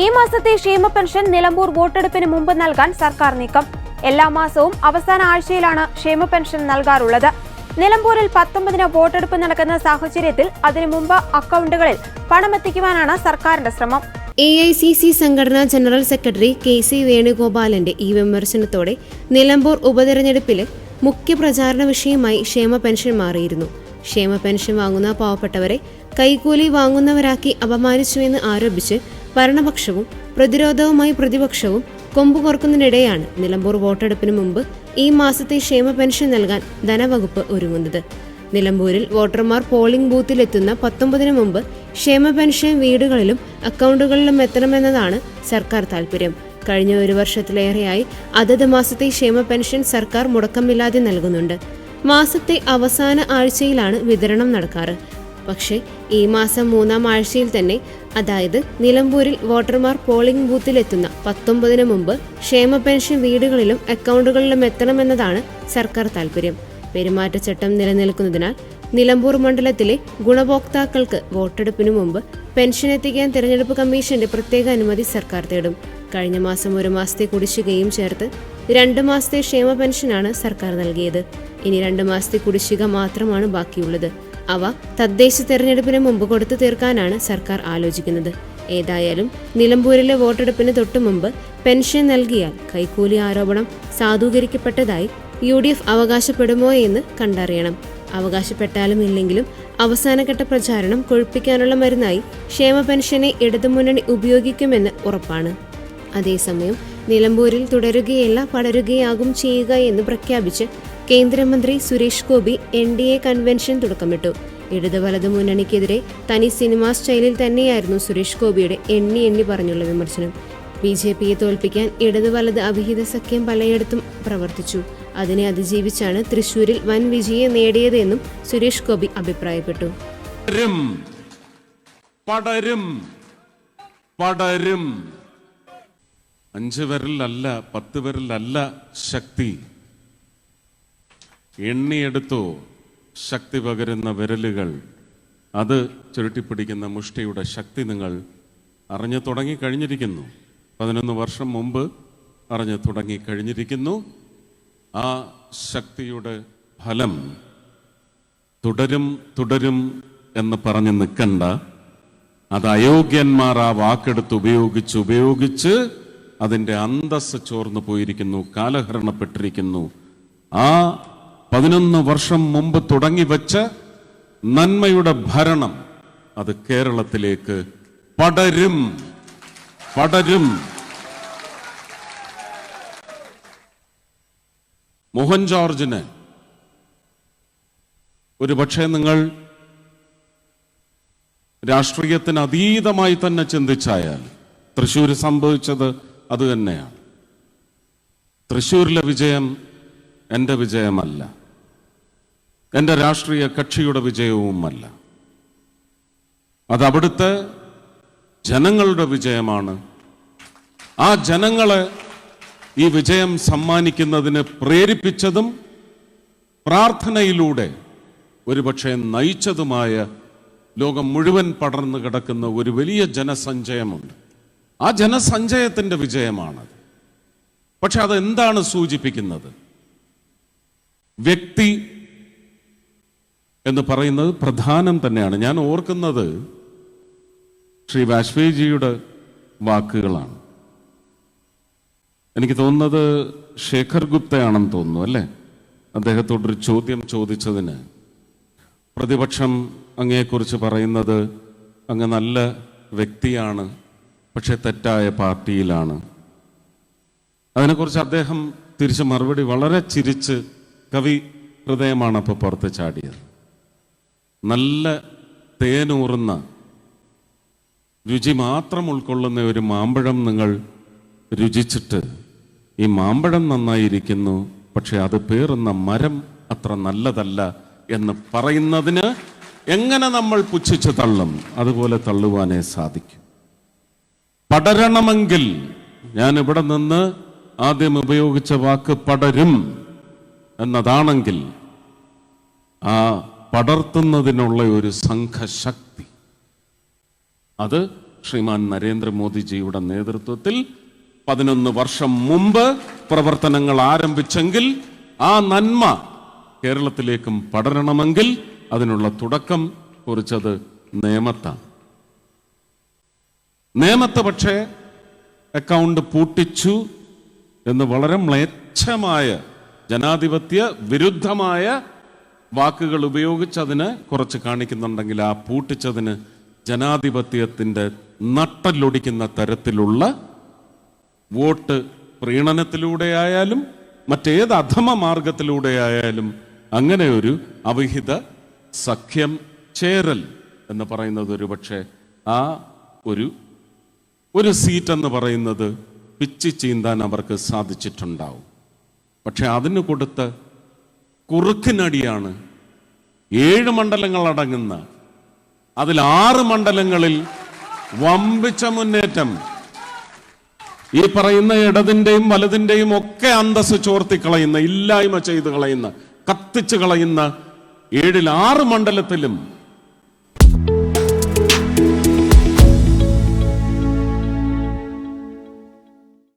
ഈ മാസത്തെ ക്ഷേമ പെൻഷൻ നിലമ്പൂർ വോട്ടെടുപ്പിന് മുമ്പ് നൽകാൻ സർക്കാർ നീക്കം. എല്ലാ മാസവും അവസാന ആഴ്ചയിലാണ് ക്ഷേമ പെൻഷൻ നൽകാറുള്ളത്. നിലമ്പൂരിൽ 19-ന് വോട്ടെടുപ്പ് നടക്കുന്ന സാഹചര്യത്തിൽ അതിനു മുമ്പ് അക്കൗണ്ടുകളിൽ പണമെത്തിക്കുവാനാണ് സർക്കാരിന്റെ ശ്രമം. AICC സംഘടനാ ജനറൽ സെക്രട്ടറി KC വേണുഗോപാലന്റെ ഈ വിമർശനത്തോടെ നിലമ്പൂർ ഉപതെരഞ്ഞെടുപ്പിലെ മുഖ്യ പ്രചാരണ വിഷയമായി ക്ഷേമ പെൻഷൻ മാറിയിരുന്നു. ക്ഷേമ പെൻഷൻ വാങ്ങുന്ന പാവപ്പെട്ടവരെ കൈക്കൂലി വാങ്ങുന്നവരാക്കി അപമാനിച്ചുവെന്ന് ആരോപിച്ച് ഭരണപക്ഷവും പ്രതിരോധവുമായി പ്രതിപക്ഷവും കൊമ്പുകോർക്കുന്നതിനിടെയാണ് നിലമ്പൂർ വോട്ടെടുപ്പിന് മുമ്പ് ഈ മാസത്തെ ക്ഷേമ പെൻഷൻ നൽകാൻ ധനവകുപ്പ് ഒരുങ്ങുന്നത്. നിലമ്പൂരിൽ വോട്ടർമാർ പോളിംഗ് ബൂത്തിലെത്തുന്ന 19-ന് മുമ്പ് ക്ഷേമ പെൻഷൻ വീടുകളിലും അക്കൗണ്ടുകളിലും എത്തണമെന്നതാണ് സർക്കാർ താൽപര്യം. കഴിഞ്ഞ 1 വർഷത്തിലേറെയായി അതത് മാസത്തെ ക്ഷേമ പെൻഷൻ സർക്കാർ മുടക്കമില്ലാതെ നൽകുന്നുണ്ട്. മാസത്തെ അവസാന ആഴ്ചയിലാണ് വിതരണം നടക്കാറ്. പക്ഷേ ഈ മാസം 3-ാം ആഴ്ചയിൽ തന്നെ, അതായത് നിലമ്പൂരിൽ വോട്ടർമാർ പോളിംഗ് ബൂത്തിലെത്തുന്ന 19-ന് മുമ്പ് ക്ഷേമ പെൻഷൻ വീടുകളിലും അക്കൗണ്ടുകളിലും എത്തണമെന്നതാണ് സർക്കാർ താൽപര്യം. പെരുമാറ്റച്ചട്ടം നിലനിൽക്കുന്നതിനാൽ നിലമ്പൂർ മണ്ഡലത്തിലെ ഗുണഭോക്താക്കൾക്ക് വോട്ടെടുപ്പിനു മുമ്പ് പെൻഷൻ എത്തിക്കാൻ തെരഞ്ഞെടുപ്പ് കമ്മീഷന്റെ പ്രത്യേക അനുമതി സർക്കാർ തേടും. കഴിഞ്ഞ മാസം 1 മാസത്തെ കുടിശ്ശികയും ചേർത്ത് 2 മാസത്തെ ക്ഷേമ പെൻഷനാണ് സർക്കാർ നൽകിയത്. ഇനി 2 മാസത്തെ കുടിശ്ശിക മാത്രമാണ് ബാക്കിയുള്ളത്. അവ തദ്ദേശ തെരഞ്ഞെടുപ്പിന് മുമ്പ് കൊടുത്തു തീർക്കാനാണ് സർക്കാർ ആലോചിക്കുന്നത്. ഏതായാലും നിലമ്പൂരിലെ വോട്ടെടുപ്പിന് തൊട്ടു മുമ്പ് പെൻഷൻ നൽകിയാൽ കൈക്കൂലി ആരോപണം സാധൂകരിക്കപ്പെട്ടതായി UDF അവകാശപ്പെടുമോ എന്ന് കണ്ടറിയണം. അവകാശപ്പെട്ടാലും ഇല്ലെങ്കിലും അവസാനഘട്ട പ്രചാരണം കൊഴുപ്പിക്കാനുള്ള മരുന്നായി ക്ഷേമ പെൻഷനെ ഇടതുമുന്നണി ഉപയോഗിക്കുമെന്ന് ഉറപ്പാണ്. അതേസമയം നിലമ്പൂരിൽ തുടരുകയല്ല പടരുകയാകും ചെയ്യുക എന്ന് പ്രഖ്യാപിച്ച് കേന്ദ്രമന്ത്രി സുരേഷ് ഗോപി NDA കൺവെൻഷൻ തുടക്കമിട്ടു. ഇടത് വലത് മുന്നണിക്കെതിരെ തനി സിനിമാ സ്റ്റൈലിൽ തന്നെയായിരുന്നു സുരേഷ് ഗോപിയുടെ എണ്ണി പറഞ്ഞുള്ള വിമർശനം. BJPയെ തോൽപ്പിക്കാൻ ഇടത് വലത് അവിഹിത സഖ്യം പലയിടത്തും പ്രവർത്തിച്ചു. അതിനെ അതിജീവിച്ചാണ് തൃശൂരിൽ വൻ വിജയം നേടിയതെന്നും സുരേഷ് ഗോപി അഭിപ്രായപ്പെട്ടു. പടരും 5 വിരലല്ല 10 വിരലല്ല ശക്തി. എണ്ണിയെടുത്തോ ശക്തി പകരുന്ന വിരലുകൾ, അത് ചുരുട്ടിപ്പിടിക്കുന്ന മുഷ്ടിയുടെ ശക്തി നിങ്ങൾ അറിഞ്ഞു തുടങ്ങിക്കഴിഞ്ഞിരിക്കുന്നു. 11 വർഷം മുമ്പ് അറിഞ്ഞു തുടങ്ങിക്കഴിഞ്ഞിരിക്കുന്നു. ആ ശക്തിയുടെ ഫലം തുടരും എന്ന് പറഞ്ഞ് നിൽക്കണ്ട. അത് അയോഗ്യന്മാർ ആ വാക്കെടുത്ത് ഉപയോഗിച്ച് അതിൻ്റെ അന്തസ്സ് ചോർന്നു പോയിരിക്കുന്നു, കാലഹരണപ്പെട്ടിരിക്കുന്നു. ആ 11 വർഷം മുമ്പ് തുടങ്ങിവെച്ച നന്മയുടെ ഭരണം അത് കേരളത്തിലേക്ക് പടരും. മോഹൻ ജോർജിന് ഒരു പക്ഷേ നിങ്ങൾ രാഷ്ട്രീയത്തിന് അതീതമായി തന്നെ ചിന്തിച്ചാൽ തൃശ്ശൂർ സംഭവിച്ചത് അതുതന്നെയാണ്. തൃശ്ശൂരിലെ വിജയം എൻ്റെ വിജയമല്ല, എൻ്റെ രാഷ്ട്രീയ കക്ഷിയുടെ വിജയവുമല്ല. അതവിടുത്തെ ജനങ്ങളുടെ വിജയമാണ്. ആ ജനങ്ങളെ ഈ വിജയം സമ്മാനിക്കുന്നതിന് പ്രേരിപ്പിച്ചതും പ്രാർത്ഥനയിലൂടെ ഒരുപക്ഷെ നയിച്ചതുമായ ലോകം മുഴുവൻ പടർന്നു കിടക്കുന്ന ഒരു വലിയ ജനസഞ്ചയമുണ്ട്. ആ ജനസഞ്ചയത്തിൻ്റെ വിജയമാണത്. പക്ഷെ അതെന്താണ് സൂചിപ്പിക്കുന്നത്? വ്യക്തി എന്ന് പറയുന്നത് പ്രധാനം തന്നെയാണ്. ഞാൻ ഓർക്കുന്നത് ശ്രീ വാജ്പേയിജിയുടെ വാക്കുകളാണ്. എനിക്ക് തോന്നുന്നത് ശേഖർ ഗുപ്തയാണെന്ന് തോന്നുന്നു, അല്ലേ? അദ്ദേഹത്തോടൊരു ചോദ്യം ചോദിച്ചതിന് പ്രതിപക്ഷം അങ്ങയെക്കുറിച്ച് പറയുന്നത് അങ്ങ് നല്ല വ്യക്തിയാണ്, പക്ഷെ തെറ്റായ പാർട്ടിയിലാണ്. അതിനെക്കുറിച്ച് അദ്ദേഹം തിരിച്ച് മറുപടി വളരെ ചിരിച്ച് കവി ഹൃദയമാണ് അപ്പോൾ പുറത്ത് ചാടിയത്. നല്ല തേനൂറുന്ന രുചി മാത്രം ഉൾക്കൊള്ളുന്ന ഒരു മാമ്പഴം നിങ്ങൾ രുചിച്ചിട്ട് ഈ മാമ്പഴം നന്നായിരിക്കുന്നു, പക്ഷെ അത് പേറുന്ന മരം അത്ര നല്ലതല്ല എന്ന് പറയുന്നതിന് എങ്ങനെ നമ്മൾ പുച്ഛിച്ച് തള്ളും? അതുപോലെ തള്ളുവാനേ സാധിക്കും. പടരണമെങ്കിൽ, ഞാൻ ഇവിടെ നിന്ന് ആദ്യം ഉപയോഗിച്ച വാക്ക് പടരും എന്നതാണെങ്കിൽ, ആ പടർത്തുന്നതിനുള്ള ഒരു സംഘശക്തി അത് ശ്രീമാൻ നരേന്ദ്രമോദിജിയുടെ നേതൃത്വത്തിൽ 11 വർഷം മുമ്പ് പ്രവർത്തനങ്ങൾ ആരംഭിച്ചെങ്കിൽ ആ നന്മ കേരളത്തിലേക്കും പടരണമെങ്കിൽ അതിനുള്ള തുടക്കം കുറിച്ചത് നേമത്താണ്. നേമത്ത് പക്ഷേ അക്കൗണ്ട് പൂട്ടിച്ചു എന്ന് വളരെ മ്ലേച്ഛമായ ജനാധിപത്യ വിരുദ്ധമായ വാക്കുകൾ ഉപയോഗിച്ച് അതിന് കുറച്ച് കാണിക്കുന്നുണ്ടെങ്കിൽ ആ പൂട്ടിച്ചതിന് ജനാധിപത്യത്തിൻ്റെ നട്ടലൊടിക്കുന്ന തരത്തിലുള്ള വോട്ട് പ്രീണനത്തിലൂടെയായാലും മറ്റേത് അധമ മാർഗത്തിലൂടെയായാലും അങ്ങനെ ഒരു അവിഹിത സഖ്യം ചേരൽ എന്ന് പറയുന്നത് ഒരുപക്ഷെ ആ ഒരു സീറ്റ് എന്ന് പറയുന്നത് പിച്ചി ചീന്താൻ അവർക്ക് സാധിച്ചിട്ടുണ്ടാവും. പക്ഷെ അതിന് കൊടുത്ത കുറുക്കിനടിയാണ് 7 മണ്ഡലങ്ങൾ അടങ്ങുന്ന അതിൽ 6 മണ്ഡലങ്ങളിൽ വമ്പിച്ച മുന്നേറ്റം. ഈ പറയുന്ന ഇടതിന്റെയും വലതിന്റെയും ഒക്കെ അന്തസ് ചോർത്തിക്കളയുന്ന, ഇല്ലായ്മ ചെയ്ത് കളയുന്ന, കത്തിച്ചു കളയുന്ന 7-6 മണ്ഡലത്തിലും